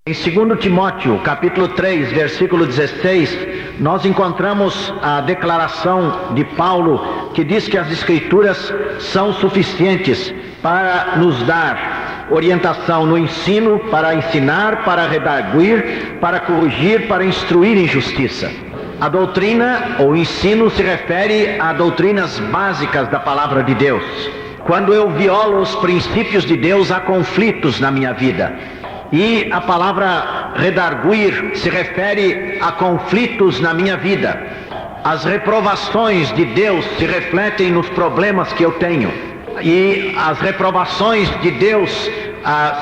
Em 2 Timóteo, capítulo 3, versículo 16, nós encontramos a declaração de Paulo que diz que as Escrituras são suficientes para nos dar orientação no ensino, para ensinar, para redarguir, para corrigir, para instruir em justiça. A doutrina ou ensino se refere a doutrinas básicas da palavra de Deus. Quando eu violo os princípios de Deus, há conflitos na minha vida. E a palavra redarguir se refere a conflitos na minha vida. As reprovações de Deus se refletem nos problemas que eu tenho. E as reprovações de Deus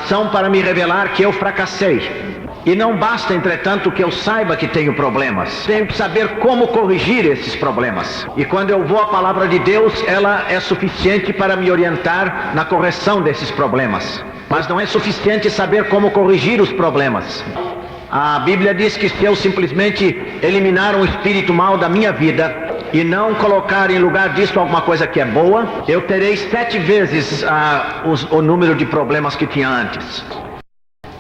são para me revelar que eu fracassei. E não basta, entretanto, que eu saiba que tenho problemas. Tenho que saber como corrigir esses problemas. E quando eu vou à palavra de Deus, ela é suficiente para me orientar na correção desses problemas. Mas não é suficiente saber como corrigir os problemas. A Bíblia diz que se eu simplesmente eliminar um espírito mau da minha vida e não colocar em lugar disso alguma coisa que é boa, eu terei 7 vezes o número de problemas que tinha antes.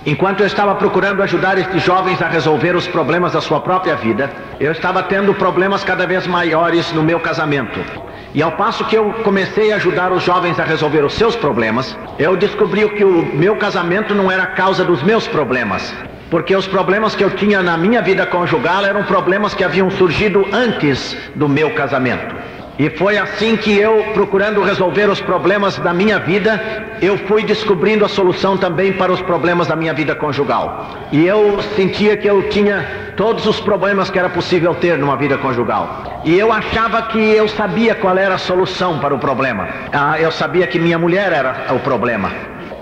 Enquanto eu estava procurando ajudar estes jovens a resolver os problemas da sua própria vida, eu estava tendo problemas cada vez maiores no meu casamento. E ao passo que eu comecei a ajudar os jovens a resolver os seus problemas, eu descobri que o meu casamento não era a causa dos meus problemas. Porque os problemas que eu tinha na minha vida conjugal eram problemas que haviam surgido antes do meu casamento. E foi assim que eu, procurando resolver os problemas da minha vida, eu fui descobrindo a solução também para os problemas da minha vida conjugal. E eu sentia que eu tinha todos os problemas que era possível ter numa vida conjugal. E eu achava que eu sabia qual era a solução para o problema. Eu sabia que minha mulher era o problema.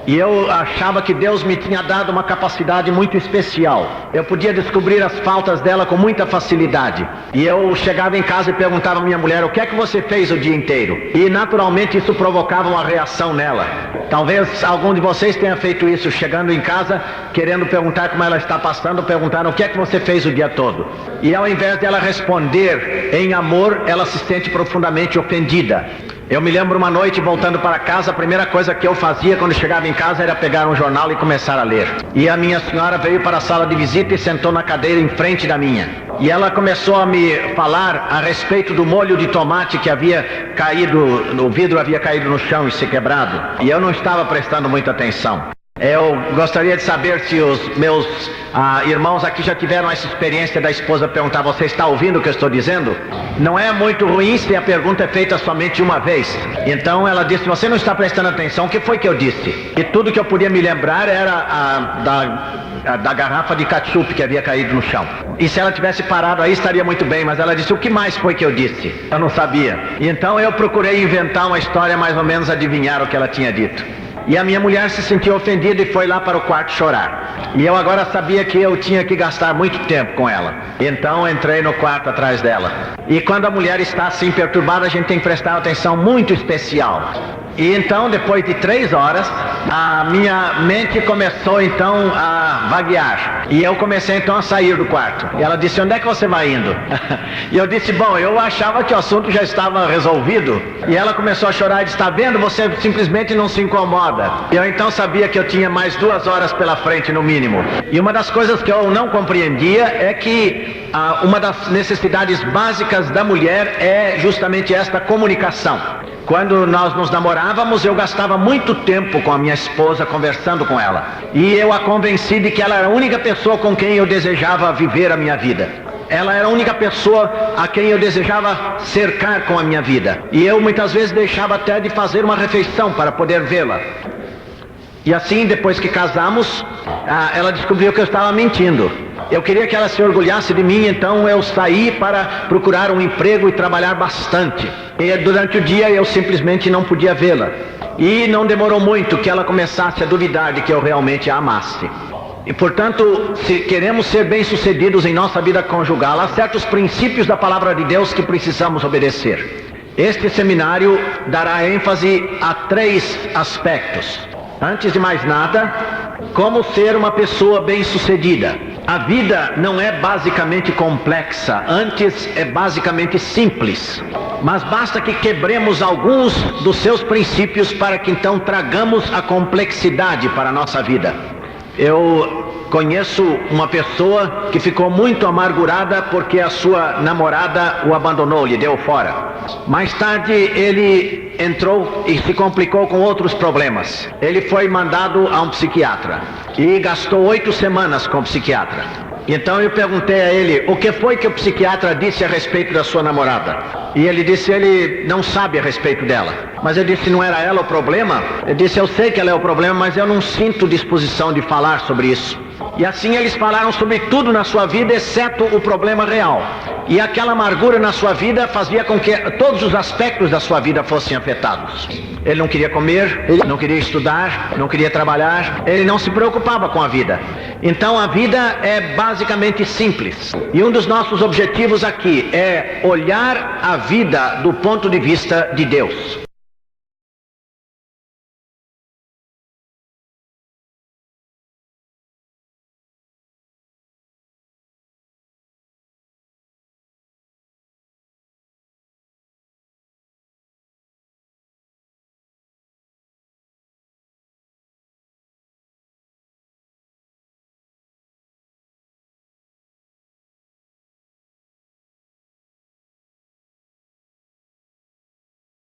E eu achava que Deus me tinha dado uma capacidade muito especial. Eu podia descobrir as faltas dela com muita facilidade. E eu chegava em casa e perguntava à minha mulher: o que é que você fez o dia inteiro? E naturalmente isso provocava uma reação nela. Talvez algum de vocês tenha feito isso, chegando em casa, querendo perguntar como ela está passando, perguntaram: o que é que você fez o dia todo? E ao invés de ela responder em amor, ela se sente profundamente ofendida. Eu me lembro uma noite voltando para casa, a primeira coisa que eu fazia quando chegava em casa era pegar um jornal e começar a ler. E a minha senhora veio para a sala de visita e sentou na cadeira em frente da minha. E ela começou a me falar a respeito do molho de tomate que havia caído, o vidro havia caído no chão e se quebrado. E eu não estava prestando muita atenção. Eu gostaria de saber se os meus irmãos aqui já tiveram essa experiência da esposa perguntar: você está ouvindo o que eu estou dizendo? Não é muito ruim se a pergunta é feita somente uma vez. Então ela disse: você não está prestando atenção, o que foi que eu disse? E tudo que eu podia me lembrar era da garrafa de ketchup que havia caído no chão. E se ela tivesse parado aí estaria muito bem, mas ela disse: o que mais foi que eu disse? Eu não sabia. Então eu procurei inventar uma história, mais ou menos adivinhar o que ela tinha dito. E a minha mulher se sentiu ofendida e foi lá para o quarto chorar. E eu agora sabia que eu tinha que gastar muito tempo com ela. Então entrei no quarto atrás dela. E quando a mulher está assim perturbada, a gente tem que prestar atenção muito especial. E então, depois de 3 horas, a minha mente começou então a vaguear. E eu comecei então a sair do quarto. E ela disse: onde é que você vai indo? E eu disse: bom, eu achava que o assunto já estava resolvido. E ela começou a chorar e disse: está vendo, você simplesmente não se incomoda. E eu então sabia que eu tinha mais 2 horas pela frente no mínimo. E uma das coisas que eu não compreendia é que uma das necessidades básicas da mulher é justamente esta comunicação. Quando nós nos namorávamos, eu gastava muito tempo com a minha esposa conversando com ela. E eu a convenci de que ela era a única pessoa com quem eu desejava viver a minha vida. Ela era a única pessoa a quem eu desejava cercar com a minha vida. E eu muitas vezes deixava até de fazer uma refeição para poder vê-la. E assim, depois que casamos, ela descobriu que eu estava mentindo. Eu queria que ela se orgulhasse de mim, então eu saí para procurar um emprego e trabalhar bastante. E durante o dia eu simplesmente não podia vê-la. E não demorou muito que ela começasse a duvidar de que eu realmente a amasse. E portanto, se queremos ser bem-sucedidos em nossa vida conjugal, há certos princípios da palavra de Deus que precisamos obedecer. Este seminário dará ênfase a 3 aspectos. Antes de mais nada, como ser uma pessoa bem-sucedida. A vida não é basicamente complexa, antes é basicamente simples. Mas basta que quebremos alguns dos seus princípios para que então tragamos a complexidade para a nossa vida. Eu conheço uma pessoa que ficou muito amargurada porque a sua namorada o abandonou, lhe deu fora. Mais tarde ele entrou e se complicou com outros problemas. Ele foi mandado a um psiquiatra e gastou 8 semanas com o psiquiatra. Então eu perguntei a ele, o que foi que o psiquiatra disse a respeito da sua namorada? E ele disse, ele não sabe a respeito dela. Mas eu disse, não era ela o problema? Ele disse, eu sei que ela é o problema, mas eu não sinto disposição de falar sobre isso. E assim eles falaram sobre tudo na sua vida, exceto o problema real. E aquela amargura na sua vida fazia com que todos os aspectos da sua vida fossem afetados. Ele não queria comer, não queria estudar, não queria trabalhar, ele não se preocupava com a vida. Então a vida é basicamente simples. E um dos nossos objetivos aqui é olhar a vida do ponto de vista de Deus.